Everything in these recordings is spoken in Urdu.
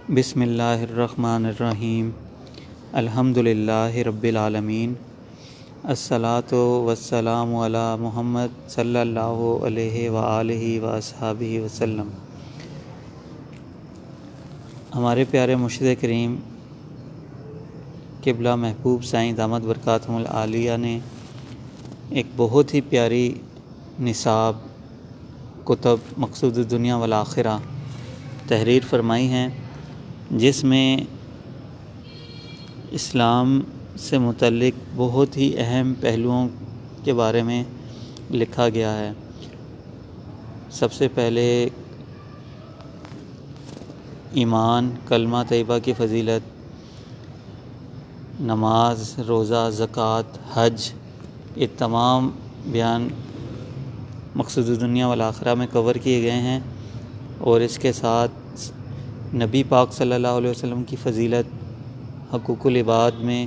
بسم اللہ الرحمن الرحیم الحمد للہ رب العالمین الصلاۃ والسلام علی محمد صلی اللہ علیہ وآلہ واصحابہ وسلم۔ ہمارے پیارے مرشد کریم قبلہ محبوب سائیں دامت برکاتہم العالیہ نے ایک بہت ہی پیاری نصاب کتب مقصود الدنیا والآخرہ تحریر فرمائی ہیں، جس میں اسلام سے متعلق بہت ہی اہم پہلوؤں کے بارے میں لکھا گیا ہے۔ سب سے پہلے ایمان، کلمہ طیبہ کی فضیلت، نماز، روزہ، زکوٰۃ، حج، یہ تمام بیان مقصود الدنیا والآخرہ میں کور کیے گئے ہیں، اور اس کے ساتھ نبی پاک صلی اللہ علیہ وسلم کی فضیلت، حقوق العباد میں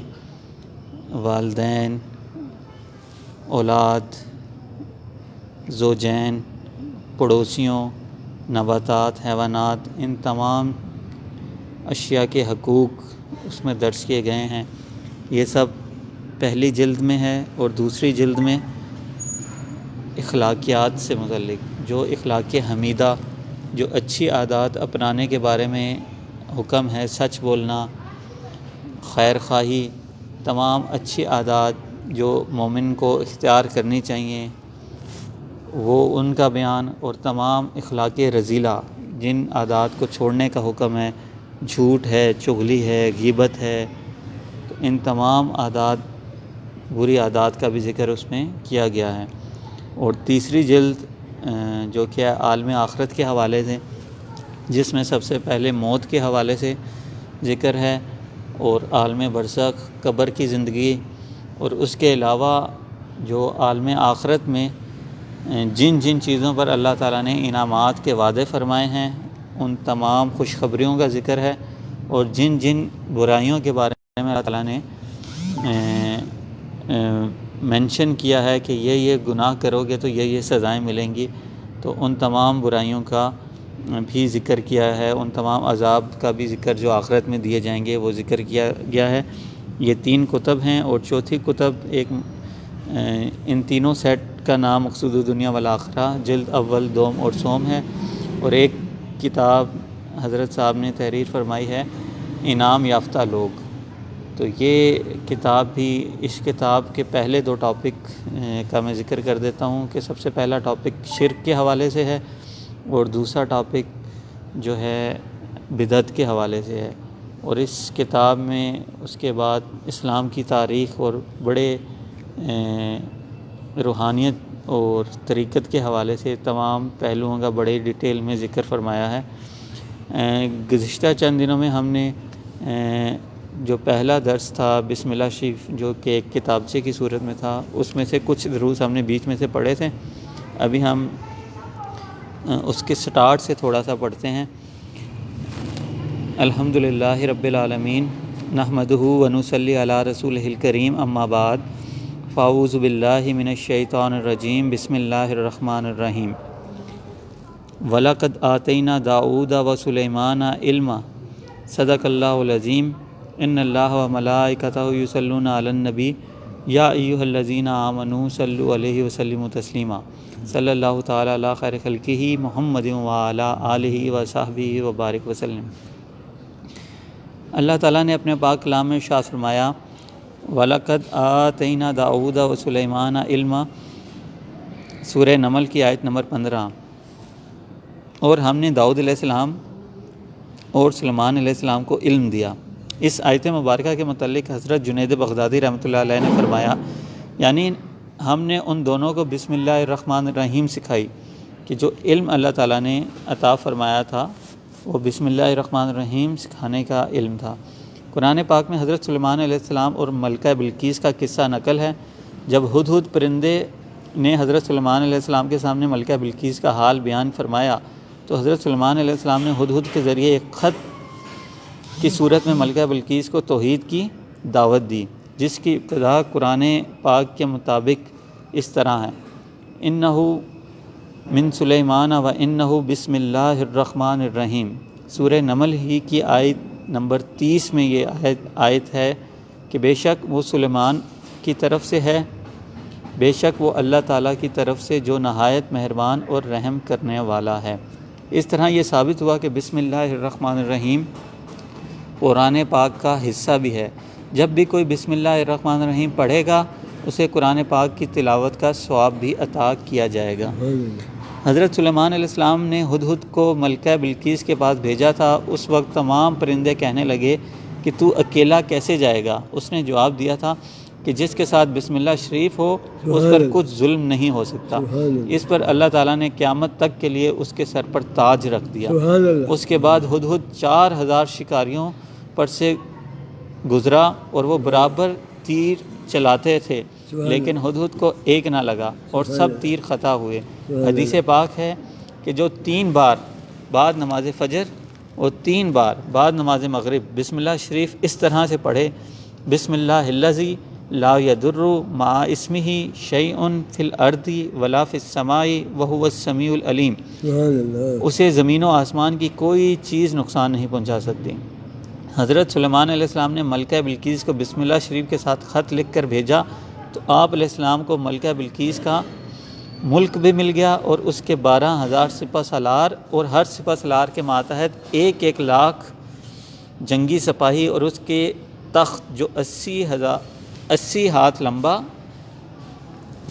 والدین، اولاد، زوجین، پڑوسیوں، نباتات، حیوانات، ان تمام اشیاء کے حقوق اس میں درج کیے گئے ہیں۔ یہ سب پہلی جلد میں ہے، اور دوسری جلد میں اخلاقیات سے متعلق جو اخلاق حمیدہ، جو اچھی عادات اپنانے کے بارے میں حکم ہے، سچ بولنا، خیر خواہی، تمام اچھی عادات جو مومن کو اختیار کرنی چاہیے، وہ ان کا بیان، اور تمام اخلاق رذیلہ جن عادات کو چھوڑنے کا حکم ہے، جھوٹ ہے، چغلی ہے، غیبت ہے، تو ان تمام عادات، بری عادات کا بھی ذکر اس میں کیا گیا ہے۔ اور تیسری جلد جو کہ عالم آخرت کے حوالے سے، جس میں سب سے پہلے موت کے حوالے سے ذکر ہے، اور عالم برزخ، قبر کی زندگی، اور اس کے علاوہ جو عالم آخرت میں جن جن چیزوں پر اللہ تعالیٰ نے انعامات کے وعدے فرمائے ہیں، ان تمام خوشخبریوں کا ذکر ہے، اور جن جن برائیوں کے بارے میں اللہ تعالیٰ نے مینشن کیا ہے کہ یہ گناہ کرو گے تو یہ سزائیں ملیں گی، تو ان تمام برائیوں کا بھی ذکر کیا ہے، ان تمام عذاب کا بھی ذکر جو آخرت میں دیے جائیں گے وہ ذکر کیا گیا ہے۔ یہ 3 کتب ہیں، اور چوتھی کتب ایک ان تینوں سیٹ کا نام مقصود الدنیا والآخرہ جلد اول، دوم اور سوم ہے، اور ایک کتاب حضرت صاحب نے تحریر فرمائی ہے، انعام یافتہ لوگ۔ تو یہ کتاب بھی، اس کتاب کے پہلے 2 ٹاپک کا میں ذکر کر دیتا ہوں کہ سب سے پہلا ٹاپک شرک کے حوالے سے ہے، اور دوسرا ٹاپک جو ہے بدعت کے حوالے سے ہے۔ اور اس کتاب میں اس کے بعد اسلام کی تاریخ اور بڑے روحانیت اور طریقت کے حوالے سے تمام پہلوؤں کا بڑے ڈیٹیل میں ذکر فرمایا ہے۔ گزشتہ چند دنوں میں ہم نے جو پہلا درس تھا بسم اللہ شریف، جو کہ ایک کتابچے کی صورت میں تھا، اس میں سے کچھ دروس ہم نے بیچ میں سے پڑھے تھے۔ ابھی ہم اس کے سٹارٹ سے تھوڑا سا پڑھتے ہیں۔ الحمد للہ رب العالمین، نحمدہ ونصلی علی رسولہ الکریم، اما بعد، فاعوذ باللہ من الشیطان الرجیم، بسم اللہ الرحمن الرحیم۔ وَلَقَدْ آتَيْنَا دَاؤُودَ وَسُلَيْمَانَ عِلْمًا صدق اللہ العظیم۔ ان اللہ وملائکتہ یصلون علی النبی یا ایھا الذین آمنوا صلوا علیہ وسلموا تسلیما، صلی اللہ تعالی علی خیر خلقہ محمد وعلی آلہ وصحبہ وبارک وسلم۔ اللہ تعالیٰ نے اپنے پاک کلام میں ارشاد فرمایا، وَلَقَدْ آتَيْنَا دَاؤُودَ وَسُلَيْمَانَ عِلْمًا، سورہ نمل کی آیت نمبر 15۔ اور ہم نے داؤد علیہ السلام اور سلیمان علیہ السلام کو علم دیا۔ اس آیت مبارکہ کے متعلق حضرت جنید بغدادی رحمۃ اللہ علیہ نے فرمایا، یعنی ہم نے ان دونوں کو بسم اللہ الرحمن الرحیم سکھائی، کہ جو علم اللہ تعالیٰ نے عطا فرمایا تھا وہ بسم اللہ الرحمن الرحیم سکھانے کا علم تھا۔ قرآن پاک میں حضرت سلیمان علیہ السلام اور ملکہ بلقیس کا قصہ نقل ہے۔ جب ہدہد پرندے نے حضرت سلیمان علیہ السلام کے سامنے ملکہ بلقیس کا حال بیان فرمایا، تو حضرت سلیمان علیہ السلام نے ہدہد کے ذریعے ایک خط کی صورت میں ملکہ بلقیس کو توحید کی دعوت دی، جس کی ابتدا قرآن پاک کے مطابق اس طرح ہے، انہ من سلیمان و انہ بسم اللہ الرحمن الرحیم، سورہ نمل ہی کی آیت نمبر 30 میں یہ آیت ہے کہ بے شک وہ سلیمان کی طرف سے ہے، بے شک وہ اللہ تعالیٰ کی طرف سے جو نہایت مہربان اور رحم کرنے والا ہے۔ اس طرح یہ ثابت ہوا کہ بسم اللہ الرحمن الرحیم قرآن پاک کا حصہ بھی ہے۔ جب بھی کوئی بسم اللہ الرحمن الرحیم پڑھے گا اسے قرآن پاک کی تلاوت کا ثواب بھی عطا کیا جائے گا۔ حضرت سلیمان علیہ السلام نے ہدہد کو ملکہ بلقیس کے پاس بھیجا تھا۔ اس وقت تمام پرندے کہنے لگے کہ تو اکیلا کیسے جائے گا؟ اس نے جواب دیا تھا کہ جس کے ساتھ بسم اللہ شریف ہو اس پر کچھ ظلم نہیں ہو سکتا۔ اس پر اللہ تعالیٰ نے قیامت تک کے لیے اس کے سر پر تاج رکھ دیا۔ اس کے بعد ہدہد 4000 شکاریوں پر سے گزرا اور وہ برابر تیر چلاتے تھے، لیکن ہدہد کو ایک نہ لگا اور سب تیر خطا ہوئے۔ حدیث پاک ہے کہ جو 3 بار بعد نماز فجر اور 3 بار بعد نماز مغرب بسم اللہ شریف اس طرح سے پڑھے، بسم اللہ الذی لا یضر مع اسمہ شیء فی الارض ولا فی السماء وہو السمیع العلیم، اسے زمین و آسمان کی کوئی چیز نقصان نہیں پہنچا سکتی۔ حضرت سلیمان علیہ السلام نے ملکہ بلقیس کو بسم اللہ شریف کے ساتھ خط لکھ کر بھیجا تو آپ علیہ السلام کو ملکہ بلقیس کا ملک بھی مل گیا اور اس کے 12,000 سپہ سالار اور ہر سپہ سالار کے ماتحت 1 لاکھ جنگی سپاہی اور اس کے تخت جو 80 ہاتھ لمبا،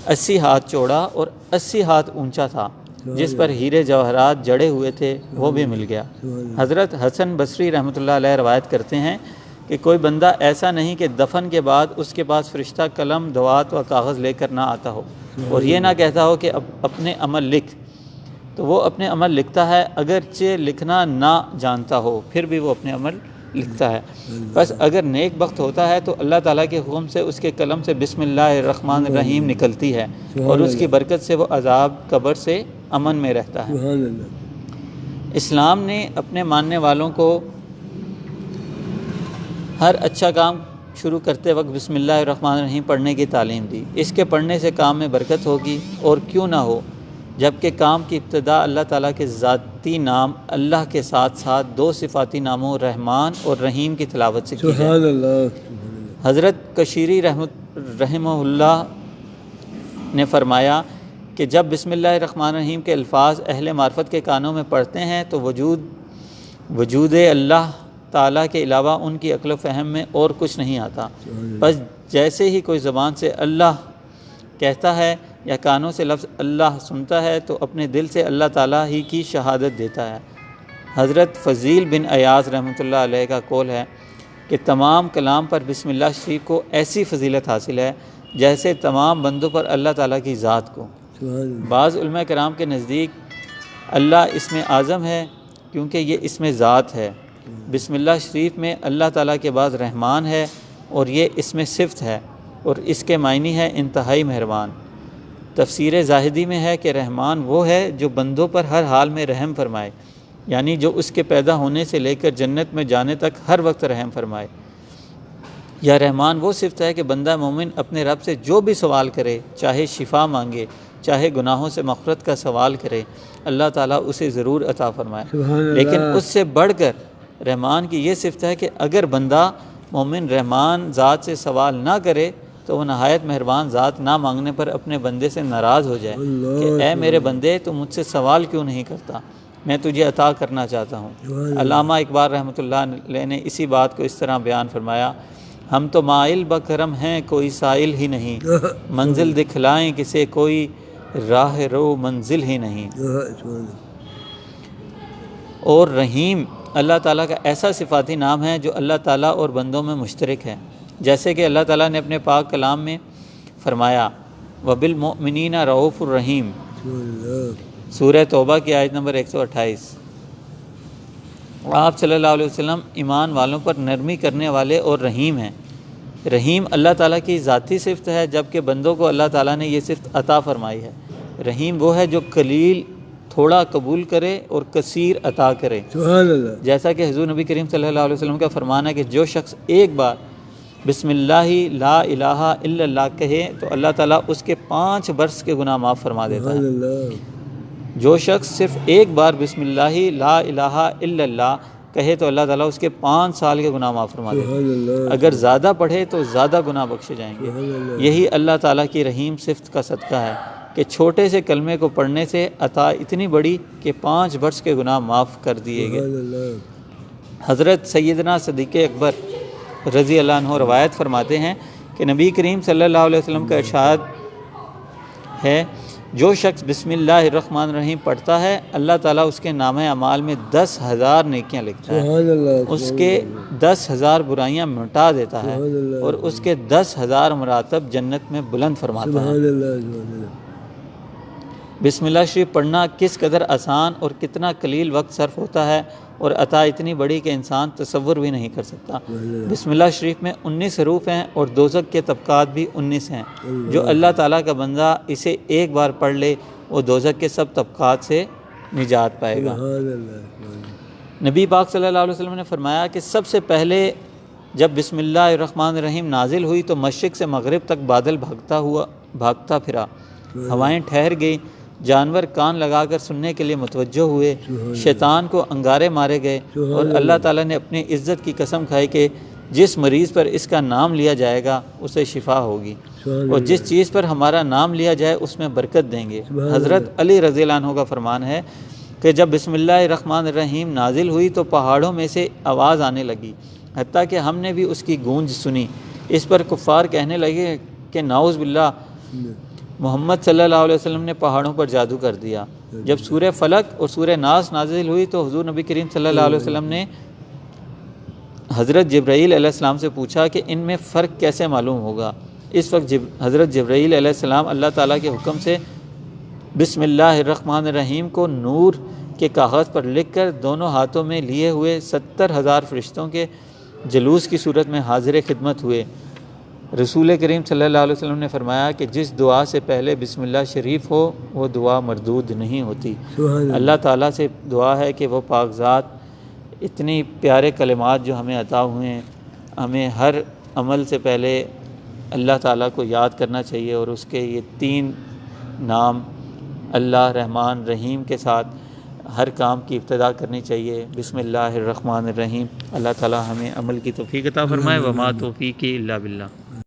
80 ہاتھ چوڑا اور 80 ہاتھ اونچا تھا، جس پر ہیرے جواہرات جڑے ہوئے تھے، وہ بھی مل گیا۔ حضرت حسن بصری رحمۃ اللہ علیہ روایت کرتے ہیں کہ کوئی بندہ ایسا نہیں کہ دفن کے بعد اس کے پاس فرشتہ قلم، دوات و کاغذ لے کر نہ آتا ہو اور یہ نہ کہتا ہو کہ اپنے عمل لکھ، تو وہ اپنے عمل لکھتا ہے، اگرچہ لکھنا نہ جانتا ہو پھر بھی وہ اپنے عمل لکھتا ہے۔ بس اگر نیک بخت ہوتا ہے تو اللہ تعالیٰ کے حکم سے اس کے قلم سے بسم اللہ الرحمن الرحیم نکلتی ہے اور اس کی برکت سے وہ عذاب قبر سے امن میں رہتا ہے۔ اسلام نے اپنے ماننے والوں کو ہر اچھا کام شروع کرتے وقت بسم اللہ الرحمن الرحیم پڑھنے کی تعلیم دی۔ اس کے پڑھنے سے کام میں برکت ہوگی اور کیوں نہ ہو، جبکہ کام کی ابتدا اللہ تعالیٰ کے ذاتی نام اللہ کے ساتھ ساتھ 2 صفاتی ناموں رحمان اور رحیم کی تلاوت سے کی جائے۔ حضرت کشیری رحمہ اللہ نے فرمایا کہ جب بسم اللہ الرحمن الرحیم کے الفاظ اہل معرفت کے کانوں میں پڑھتے ہیں تو وجود اللہ تعالیٰ کے علاوہ ان کی عقل و فہم میں اور کچھ نہیں آتا۔ بس جیسے ہی کوئی زبان سے اللہ کہتا ہے یا کانوں سے لفظ اللہ سنتا ہے تو اپنے دل سے اللہ تعالیٰ ہی کی شہادت دیتا ہے۔ حضرت فضیل بن ایاز رحمۃ اللہ علیہ کا قول ہے کہ تمام کلام پر بسم اللہ شریف کو ایسی فضیلت حاصل ہے جیسے تمام بندوں پر اللہ تعالیٰ کی ذات کو۔ بعض علماء کرام کے نزدیک اللہ اسم اعظم ہے کیونکہ یہ اسم ذات ہے۔ بسم اللہ شریف میں اللہ تعالیٰ کے بعد رحمان ہے اور یہ اسم صفت ہے اور اس کے معنی ہے انتہائی مہربان۔ تفسیر زاہدی میں ہے کہ رحمان وہ ہے جو بندوں پر ہر حال میں رحم فرمائے، یعنی جو اس کے پیدا ہونے سے لے کر جنت میں جانے تک ہر وقت رحم فرمائے۔ یا رحمان وہ صفت ہے کہ بندہ مومن اپنے رب سے جو بھی سوال کرے، چاہے شفا مانگے، چاہے گناہوں سے مغفرت کا سوال کرے، اللہ تعالیٰ اسے ضرور عطا فرمائے۔ لیکن اس سے بڑھ کر رحمان کی یہ صفت ہے کہ اگر بندہ مومن رحمان ذات سے سوال نہ کرے تو وہ نہایت مہربان ذات نہ مانگنے پر اپنے بندے سے ناراض ہو جائے کہ اے میرے بندے تو مجھ سے سوال کیوں نہیں کرتا، میں تجھے عطا کرنا چاہتا ہوں۔ علامہ اقبال رحمۃ اللہ علیہ نے اسی بات کو اس طرح بیان فرمایا، ہم تو مائل بکرم ہیں کوئی سائل ہی نہیں، منزل دکھلائیں کسے کوئی راہ رو منزل ہی نہیں۔ اور رحیم اللہ تعالیٰ کا ایسا صفاتی نام ہے جو اللہ تعالیٰ اور بندوں میں مشترک ہے، جیسے کہ اللہ تعالیٰ نے اپنے پاک کلام میں فرمایا وَبِالْمُؤْمِنِينَ رَءُوفٌ الرحیم، سورہ توبہ کی آیت نمبر 128۔ آپ صلی اللہ علیہ وسلم ایمان والوں پر نرمی کرنے والے اور رحیم ہیں۔ رحیم اللہ تعالیٰ کی ذاتی صفت ہے، جبکہ بندوں کو اللہ تعالیٰ نے یہ صفت عطا فرمائی ہے۔ رحیم وہ ہے جو قلیل تھوڑا قبول کرے اور کثیر عطا کرے، جیسا کہ حضور نبی کریم صلی اللہ علیہ وسلم کا فرمان ہے کہ جو شخص ایک بار بسم اللہ لا الہ الا اللہ کہے تو اللہ تعالیٰ اس کے 5 برس کے گناہ معاف فرما دیتا ہے۔ جو شخص صرف ایک بار بسم اللہ لا الہ الا اللہ کہے تو اللہ تعالیٰ اس کے 5 سال کے گناہ معاف فرما دیتے ہیں، اگر زیادہ پڑھے تو زیادہ گناہ بخشے جائیں گے۔ یہی اللہ تعالیٰ کی رحیم صفت کا صدقہ ہے کہ چھوٹے سے کلمے کو پڑھنے سے عطا اتنی بڑی کہ 5 برس کے گناہ معاف کر دیے گئے۔ حضرت سیدنا صدیق اکبر رضی اللہ عنہ روایت فرماتے ہیں کہ نبی کریم صلی اللہ علیہ وسلم کا ارشاد ہے، جو شخص بسم اللہ الرحمن الرحیم پڑھتا ہے اللہ تعالیٰ اس کے نامہ اعمال میں 10,000 نیکیاں لکھتا ہے، اس کے 10,000 برائیاں مٹا دیتا ہے اور اس کے 10,000 مراتب جنت میں بلند فرماتا ہے۔ بسم اللہ شریف پڑھنا کس قدر آسان اور کتنا قلیل وقت صرف ہوتا ہے اور عطا اتنی بڑی کہ انسان تصور بھی نہیں کر سکتا۔ بسم اللہ شریف میں 19 حروف ہیں اور دوزخ کے طبقات بھی 19 ہیں۔ جو اللہ تعالیٰ کا بندہ اسے ایک بار پڑھ لے وہ دوزخ کے سب طبقات سے نجات پائے گا۔ نبی پاک صلی اللہ علیہ وسلم نے فرمایا کہ سب سے پہلے جب بسم اللہ الرحمن الرحیم نازل ہوئی تو مشرق سے مغرب تک بادل بھاگتا پھرا، ہوائیں ٹھہر گئی، جانور کان لگا کر سننے کے لیے متوجہ ہوئے، شیطان کو انگارے مارے گئے، اور اللہ تعالیٰ نے اپنی عزت کی قسم کھائی کہ جس مریض پر اس کا نام لیا جائے گا اسے شفا ہوگی، اور جس چیز پر ہمارا نام لیا جائے اس میں برکت دیں گے۔ حضرت علی رضی اللہ عنہ کا فرمان ہے کہ جب بسم اللہ الرحمن الرحیم نازل ہوئی تو پہاڑوں میں سے آواز آنے لگی، حتیٰ کہ ہم نے بھی اس کی گونج سنی۔ اس پر کفار کہنے لگے کہ نعوذ باللہ، محمد صلی اللہ علیہ وسلم نے پہاڑوں پر جادو کر دیا۔ جب سورہ فلق اور سورہ ناس نازل ہوئی تو حضور نبی کریم صلی اللہ علیہ وسلم نے حضرت جبرائیل علیہ السلام سے پوچھا کہ ان میں فرق کیسے معلوم ہوگا۔ اس وقت حضرت جبرائیل علیہ السلام اللہ تعالیٰ کے حکم سے بسم اللہ الرحمن الرحیم کو نور کے کاغذ پر لکھ کر دونوں ہاتھوں میں لیے ہوئے 70,000 فرشتوں کے جلوس کی صورت میں حاضر خدمت ہوئے۔ رسول کریم صلی اللہ علیہ وسلم نے فرمایا کہ جس دعا سے پہلے بسم اللہ شریف ہو وہ دعا مردود نہیں ہوتی۔ اللہ تعالیٰ سے دعا ہے کہ وہ پاک ذات اتنی پیارے کلمات جو ہمیں عطا ہوئے ہیں، ہمیں ہر عمل سے پہلے اللہ تعالیٰ کو یاد کرنا چاہیے اور اس کے یہ 3 نام اللہ رحمان رحیم کے ساتھ ہر کام کی ابتدا کرنی چاہیے۔ بسم اللہ الرحمن الرحیم۔ اللہ تعالیٰ ہمیں عمل کی توفیق عطا فرمائے۔ وما توفیقی الا باللہ۔